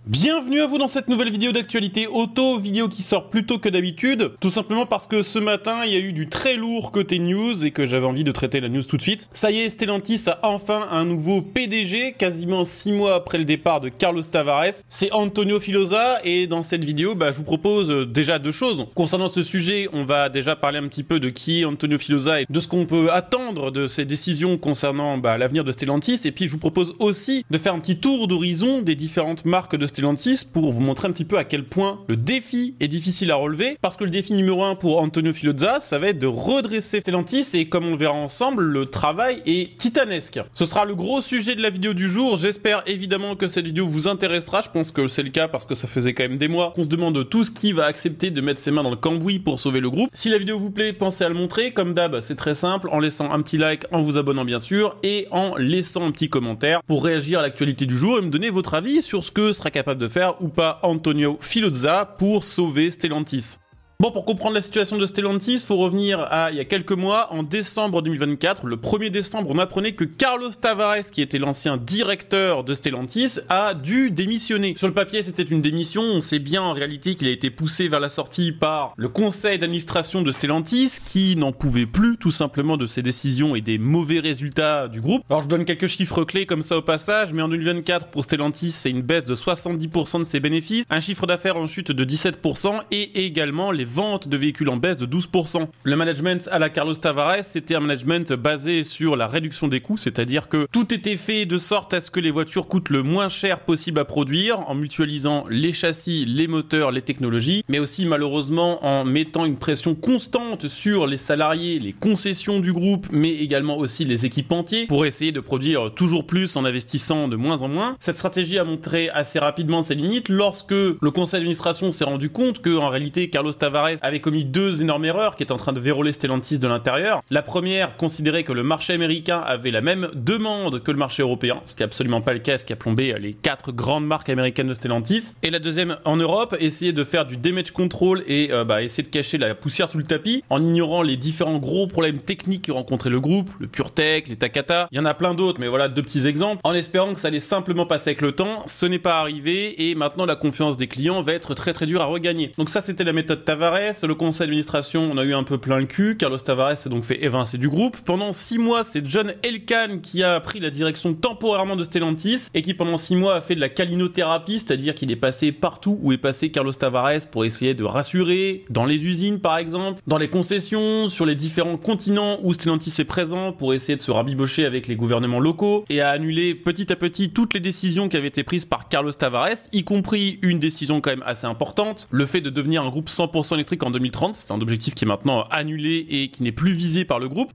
Bienvenue à vous dans cette nouvelle vidéo d'actualité auto, vidéo qui sort plus tôt que d'habitude, tout simplement parce que ce matin il y a eu du très lourd côté news et que j'avais envie de traiter la news tout de suite. Ça y est, Stellantis a enfin un nouveau PDG, quasiment 6 mois après le départ de Carlos Tavares. C'est Antonio Filosa et dans cette vidéo, je vous propose déjà deux choses. Concernant ce sujet, on va déjà parler un petit peu de qui est Antonio Filosa et de ce qu'on peut attendre de ses décisions concernant l'avenir de Stellantis. Et puis je vous propose aussi de faire un petit tour d'horizon des différentes marques de Stellantis pour vous montrer un petit peu à quel point le défi est difficile à relever, parce que le défi numéro 1 pour Antonio Filosa, ça va être de redresser Stellantis et comme on le verra ensemble, le travail est titanesque. Ce sera le gros sujet de la vidéo du jour. J'espère évidemment que cette vidéo vous intéressera. Je pense que c'est le cas parce que ça faisait quand même des mois qu'on se demande tous qui va accepter de mettre ses mains dans le cambouis pour sauver le groupe. Si la vidéo vous plaît, pensez à le montrer. Comme d'hab, c'est très simple, en laissant un petit like, en vous abonnant bien sûr, et en laissant un petit commentaire pour réagir à l'actualité du jour et me donner votre avis sur ce que sera capable de faire ou pas Antonio Filosa pour sauver Stellantis. Bon, pour comprendre la situation de Stellantis, faut revenir à il y a quelques mois, en décembre 2024. Le 1er décembre, on apprenait que Carlos Tavares, qui était l'ancien directeur de Stellantis, a dû démissionner. Sur le papier, c'était une démission. On sait bien en réalité qu'il a été poussé vers la sortie par le conseil d'administration de Stellantis, qui n'en pouvait plus tout simplement de ses décisions et des mauvais résultats du groupe. Alors je donne quelques chiffres clés comme ça au passage, mais en 2024, pour Stellantis, c'est une baisse de 70% de ses bénéfices, un chiffre d'affaires en chute de 17% et également les ventes de véhicules en baisse de 12%. Le management à la Carlos Tavares, c'était un management basé sur la réduction des coûts, c'est-à-dire que tout était fait de sorte à ce que les voitures coûtent le moins cher possible à produire, en mutualisant les châssis, les moteurs, les technologies, mais aussi malheureusement en mettant une pression constante sur les salariés, les concessions du groupe, mais également aussi les équipementiers, pour essayer de produire toujours plus en investissant de moins en moins. Cette stratégie a montré assez rapidement ses limites lorsque le conseil d'administration s'est rendu compte que, en réalité, Carlos Tavares avait commis deux énormes erreurs qui étaient en train de verrouiller Stellantis de l'intérieur. La première, considérait que le marché américain avait la même demande que le marché européen, ce qui n'est absolument pas le cas, ce qui a plombé les 4 grandes marques américaines de Stellantis. Et la deuxième, en Europe, essayer de faire du damage control et essayer de cacher la poussière sous le tapis en ignorant les différents gros problèmes techniques que rencontrait le groupe, le PureTech, les Takata. Il y en a plein d'autres, mais voilà deux petits exemples, en espérant que ça allait simplement passer avec le temps. Ce n'est pas arrivé et maintenant la confiance des clients va être très dure à regagner. Donc ça, c'était la méthode Tavares. Le conseil d'administration, on a eu un peu plein le cul. Carlos Tavares s'est donc fait évincer du groupe. Pendant 6 mois, c'est John Elkann qui a pris la direction temporairement de Stellantis et qui pendant 6 mois a fait de la calinothérapie, c'est-à-dire qu'il est passé partout où est passé Carlos Tavares pour essayer de rassurer, dans les usines par exemple, dans les concessions, sur les différents continents où Stellantis est présent pour essayer de se rabibocher avec les gouvernements locaux et à annuler petit à petit toutes les décisions qui avaient été prises par Carlos Tavares, y compris une décision quand même assez importante, le fait de devenir un groupe 100% électrique en 2030, c'est un objectif qui est maintenant annulé et qui n'est plus visé par le groupe.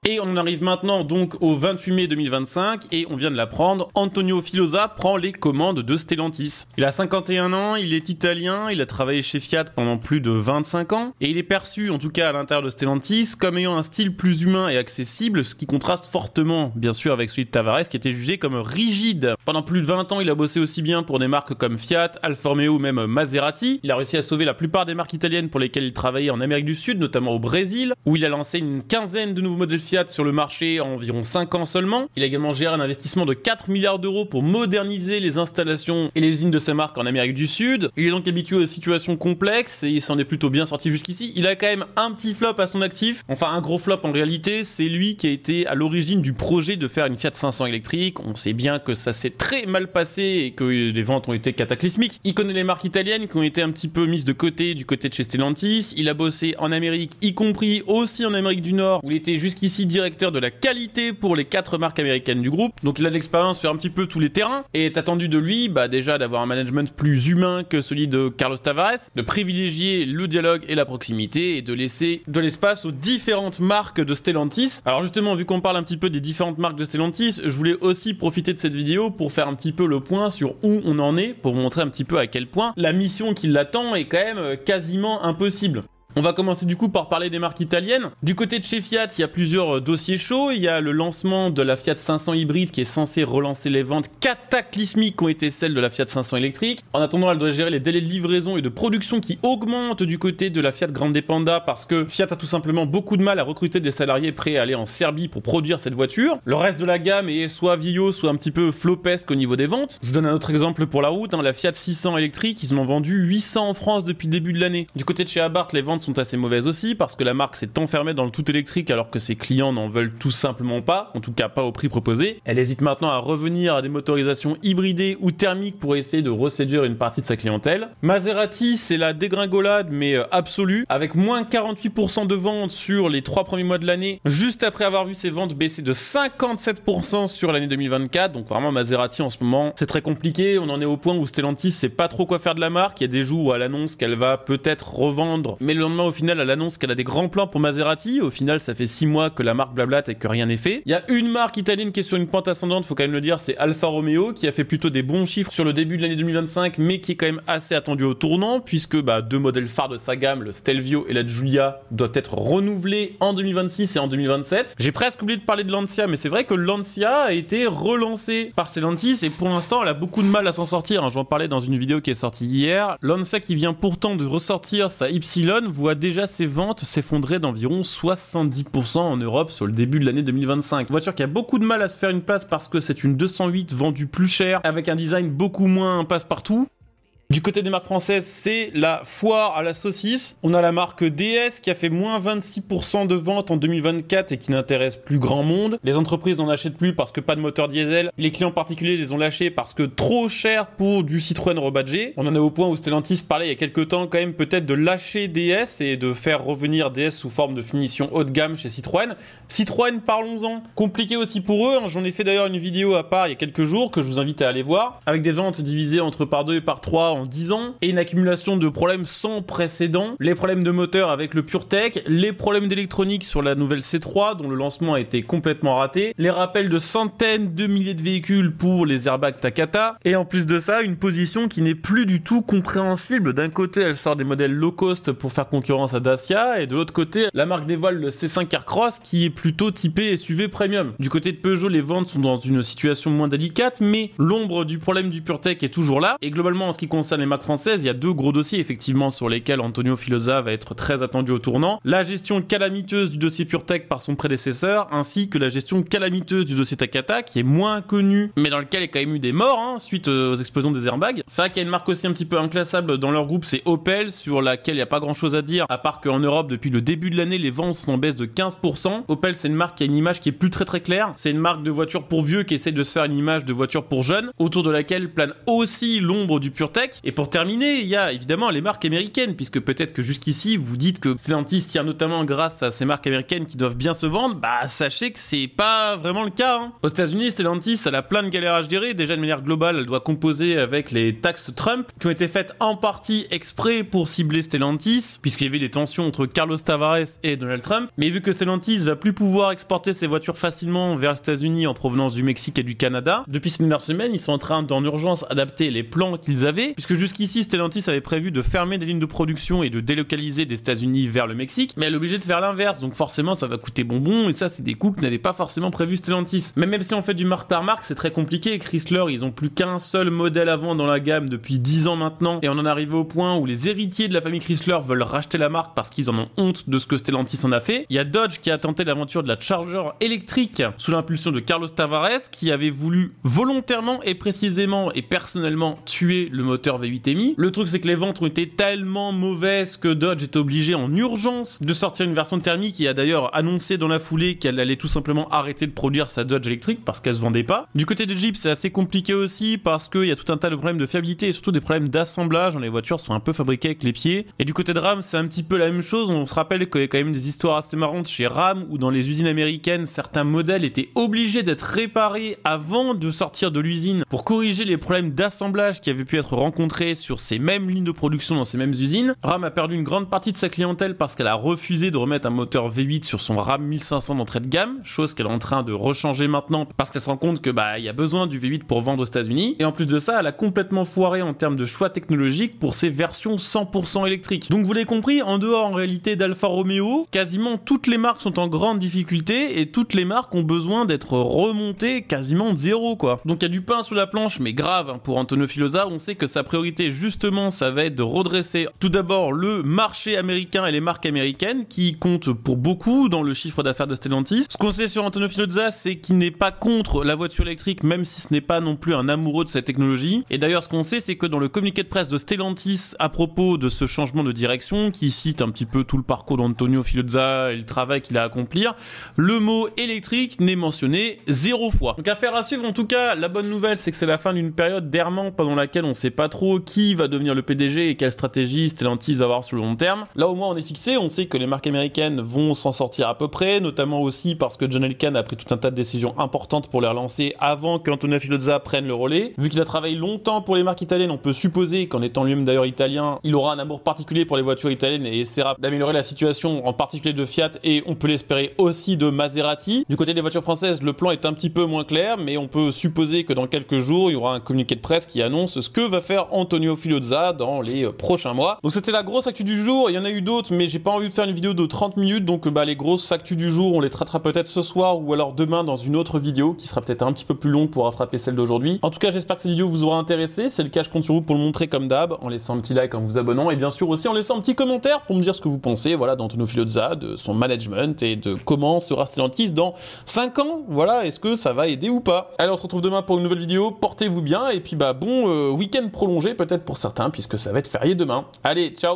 Et on arrive maintenant donc au 28 mai 2025 et on vient de l'apprendre, Antonio Filosa prend les commandes de Stellantis. Il a 51 ans, il est italien, il a travaillé chez Fiat pendant plus de 25 ans et il est perçu, en tout cas à l'intérieur de Stellantis, comme ayant un style plus humain et accessible, ce qui contraste fortement bien sûr avec celui de Tavares qui était jugé comme rigide. Pendant plus de 20 ans, il a bossé aussi bien pour des marques comme Fiat, Alfa Romeo ou même Maserati. Il a réussi à sauver la plupart des marques italiennes pour lesquelles il travaillait en Amérique du Sud, notamment au Brésil, où il a lancé une quinzaine de nouveaux modèles Fiat sur le marché en environ 5 ans seulement. Il a également géré un investissement de 4 milliards d'euros pour moderniser les installations et les usines de ses marques en Amérique du Sud. Il est donc habitué aux situations complexes et il s'en est plutôt bien sorti jusqu'ici. Il a quand même un petit flop à son actif, enfin un gros flop en réalité, c'est lui qui a été à l'origine du projet de faire une Fiat 500 électrique. On sait bien que ça s'est très mal passé et que les ventes ont été cataclysmiques. Il connaît les marques italiennes qui ont été un petit peu mises de côté du côté de chez Stellantis. Il a bossé en Amérique, y compris aussi en Amérique du Nord, où il était jusqu'ici directeur de la qualité pour les 4 marques américaines du groupe. Donc il a de l'expérience sur un petit peu tous les terrains et est attendu de lui déjà d'avoir un management plus humain que celui de Carlos Tavares, de privilégier le dialogue et la proximité et de laisser de l'espace aux différentes marques de Stellantis. Alors justement, vu qu'on parle un petit peu des différentes marques de Stellantis, je voulais aussi profiter de cette vidéo pour faire un petit peu le point sur où on en est, pour vous montrer un petit peu à quel point la mission qui l'attend est quand même quasiment impossible. On va commencer du coup par parler des marques italiennes. Du côté de chez Fiat, il y a plusieurs dossiers chauds. Il y a le lancement de la Fiat 500 hybride qui est censé relancer les ventes cataclysmiques qui ont été celles de la Fiat 500 électrique. En attendant, elle doit gérer les délais de livraison et de production qui augmentent du côté de la Fiat Grande Panda parce que Fiat a tout simplement beaucoup de mal à recruter des salariés prêts à aller en Serbie pour produire cette voiture. Le reste de la gamme est soit vieillot, soit un petit peu flopesque au niveau des ventes. Je donne un autre exemple pour la route, la Fiat 600 électrique, ils en ont vendu 800 en France depuis le début de l'année. Du côté de chez Abarth, les ventes sont assez mauvaises aussi parce que la marque s'est enfermée dans le tout électrique alors que ses clients n'en veulent tout simplement pas, en tout cas pas au prix proposé. Elle hésite maintenant à revenir à des motorisations hybridées ou thermiques pour essayer de reséduire une partie de sa clientèle. Maserati, c'est la dégringolade mais absolue, avec moins 48% de ventes sur les 3 premiers mois de l'année, juste après avoir vu ses ventes baisser de 57% sur l'année 2024. Donc vraiment Maserati en ce moment, c'est très compliqué. On en est au point où Stellantis sait pas trop quoi faire de la marque. Il y a des jours où elle annonce qu'elle va peut-être revendre, mais le lendemain au final elle annonce qu'elle a des grands plans pour Maserati. Au final ça fait 6 mois que la marque blablate et que rien n'est fait. Il y a une marque italienne qui est sur une pente ascendante, faut quand même le dire, c'est Alfa Romeo qui a fait plutôt des bons chiffres sur le début de l'année 2025, mais qui est quand même assez attendu au tournant puisque deux modèles phares de sa gamme, le Stelvio et la Giulia, doivent être renouvelés en 2026 et en 2027. J'ai presque oublié de parler de Lancia, mais c'est vrai que Lancia a été relancée par Stellantis et pour l'instant elle a beaucoup de mal à s'en sortir. Je vais en parler dans une vidéo qui est sortie hier. Lancia, qui vient pourtant de ressortir sa Y, voit déjà ses ventes s'effondrer d'environ 70% en Europe sur le début de l'année 2025. Une voiture qui a beaucoup de mal à se faire une place parce que c'est une 208 vendue plus cher avec un design beaucoup moins passe-partout. Du côté des marques françaises, c'est la foire à la saucisse. On a la marque DS qui a fait moins 26% de ventes en 2024 et qui n'intéresse plus grand monde. Les entreprises n'en achètent plus parce que pas de moteur diesel. Les clients particuliers les ont lâchés parce que trop cher pour du Citroën rebadgé. On en est au point où Stellantis parlait il y a quelques temps quand même peut-être de lâcher DS et de faire revenir DS sous forme de finition haut de gamme chez Citroën. Citroën, parlons-en. Compliqué aussi pour eux. J'en ai fait d'ailleurs une vidéo à part il y a quelques jours que je vous invite à aller voir, avec des ventes divisées entre par 2 et par 3 en 10 ans, et une accumulation de problèmes sans précédent, les problèmes de moteur avec le PureTech, les problèmes d'électronique sur la nouvelle C3 dont le lancement a été complètement raté, les rappels de centaines de milliers de véhicules pour les airbags Takata, et en plus de ça, une position qui n'est plus du tout compréhensible. D'un côté, elle sort des modèles low cost pour faire concurrence à Dacia, et de l'autre côté, la marque dévoile le C5 Aircross qui est plutôt typé SUV premium. Du côté de Peugeot, les ventes sont dans une situation moins délicate, mais l'ombre du problème du PureTech est toujours là, et globalement en ce qui concerne les marques françaises, il y a 2 gros dossiers effectivement sur lesquels Antonio Filosa va être très attendu au tournant. La gestion calamiteuse du dossier PureTech par son prédécesseur, ainsi que la gestion calamiteuse du dossier Takata, qui est moins connu, mais dans lequel il y a quand même eu des morts suite aux explosions des airbags. C'est vrai qu'il y a une marque aussi un petit peu inclassable dans leur groupe, c'est Opel, sur laquelle il n'y a pas grand chose à dire, à part qu'en Europe, depuis le début de l'année, les ventes sont en baisse de 15%. Opel, c'est une marque qui a une image qui est plus très claire. C'est une marque de voiture pour vieux qui essaie de se faire une image de voiture pour jeunes, autour de laquelle plane aussi l'ombre du PureTech. Et pour terminer, il y a évidemment les marques américaines, puisque peut-être que jusqu'ici vous dites que Stellantis tient notamment grâce à ces marques américaines qui doivent bien se vendre. Sachez que c'est pas vraiment le cas. Aux États-Unis, Stellantis, elle a plein de galères à gérer. Déjà de manière globale, elle doit composer avec les taxes Trump qui ont été faites en partie exprès pour cibler Stellantis, puisqu'il y avait des tensions entre Carlos Tavares et Donald Trump. Mais vu que Stellantis va plus pouvoir exporter ses voitures facilement vers les États-Unis en provenance du Mexique et du Canada, depuis ces dernières semaines, ils sont en train d'en urgence adapter les plans qu'ils avaient, puisque jusqu'ici Stellantis avait prévu de fermer des lignes de production et de délocaliser des États-Unis vers le Mexique, mais elle est obligée de faire l'inverse, donc forcément ça va coûter bonbon, et ça c'est des coûts que n'avait pas forcément prévu Stellantis. Mais même si on fait du marque par marque, c'est très compliqué. Chrysler, ils ont plus qu'un seul modèle à vendre dans la gamme depuis 10 ans maintenant, et on en arrive au point où les héritiers de la famille Chrysler veulent racheter la marque parce qu'ils en ont honte de ce que Stellantis en a fait. Il y a Dodge qui a tenté l'aventure de la Charger électrique sous l'impulsion de Carlos Tavares, qui avait voulu volontairement et précisément et personnellement tuer le moteur V8 MI. Le truc c'est que les ventes ont été tellement mauvaises que Dodge est obligé en urgence de sortir une version thermique, et a d'ailleurs annoncé dans la foulée qu'elle allait tout simplement arrêter de produire sa Dodge électrique parce qu'elle se vendait pas. Du côté de Jeep, c'est assez compliqué aussi parce qu'il y a tout un tas de problèmes de fiabilité et surtout des problèmes d'assemblage. Les voitures sont un peu fabriquées avec les pieds. Et du côté de Ram, c'est un petit peu la même chose. On se rappelle qu'il y a quand même des histoires assez marrantes chez Ram où dans les usines américaines, certains modèles étaient obligés d'être réparés avant de sortir de l'usine pour corriger les problèmes d'assemblage qui avaient pu être rencontrés rencontré sur ces mêmes lignes de production dans ces mêmes usines. RAM a perdu une grande partie de sa clientèle parce qu'elle a refusé de remettre un moteur V8 sur son RAM 1500 d'entrée de gamme, chose qu'elle est en train de rechanger maintenant parce qu'elle se rend compte que il y a besoin du V8 pour vendre aux États-Unis. Et en plus de ça, elle a complètement foiré en termes de choix technologiques pour ses versions 100% électriques. Donc vous l'avez compris, en dehors en réalité d'Alfa Romeo, quasiment toutes les marques sont en grande difficulté et toutes les marques ont besoin d'être remontées quasiment de zéro quoi. Donc il y a du pain sous la planche, mais grave hein, pour Antonio Filosa. On sait que sa priorité justement ça va être de redresser tout d'abord le marché américain et les marques américaines qui comptent pour beaucoup dans le chiffre d'affaires de Stellantis. Ce qu'on sait sur Antonio Filosa, c'est qu'il n'est pas contre la voiture électrique, même si ce n'est pas non plus un amoureux de cette technologie. Et d'ailleurs ce qu'on sait, c'est que dans le communiqué de presse de Stellantis à propos de ce changement de direction, qui cite un petit peu tout le parcours d'Antonio Filosa et le travail qu'il a à accomplir, le mot électrique n'est mentionné 0 fois. Donc affaire à suivre. En tout cas, la bonne nouvelle, c'est que c'est la fin d'une période d'errement pendant laquelle on sait pas trop qui va devenir le PDG et quelle stratégie Stellantis va avoir sur le long terme. Là au moins on est fixé, on sait que les marques américaines vont s'en sortir à peu près, notamment aussi parce que John Elkann a pris tout un tas de décisions importantes pour les relancer avant qu'Antonio Filosa prenne le relais. Vu qu'il a travaillé longtemps pour les marques italiennes, on peut supposer qu'en étant lui-même d'ailleurs italien, il aura un amour particulier pour les voitures italiennes et essaiera d'améliorer la situation, en particulier de Fiat et on peut l'espérer aussi de Maserati. Du côté des voitures françaises, le plan est un petit peu moins clair, mais on peut supposer que dans quelques jours, il y aura un communiqué de presse qui annonce ce que va faire Antonio Filosa dans les prochains mois. Donc c'était la grosse actu du jour. Il y en a eu d'autres, mais j'ai pas envie de faire une vidéo de 30 minutes, donc les grosses actus du jour, on les traitera peut-être ce soir ou alors demain dans une autre vidéo qui sera peut-être un petit peu plus longue pour rattraper celle d'aujourd'hui. En tout cas, j'espère que cette vidéo vous aura intéressé. C'est le cas, je compte sur vous pour le montrer comme d'hab, en laissant un petit like, en vous abonnant et bien sûr aussi en laissant un petit commentaire pour me dire ce que vous pensez, voilà, d'Antonio Filosa, de son management et de comment sera Stellantis dans 5 ans. Voilà, est-ce que ça va aider ou pas? Allez, on se retrouve demain pour une nouvelle vidéo. Portez-vous bien et puis bon week-end prolongé peut-être pour certains puisque ça va être férié demain. Allez, ciao!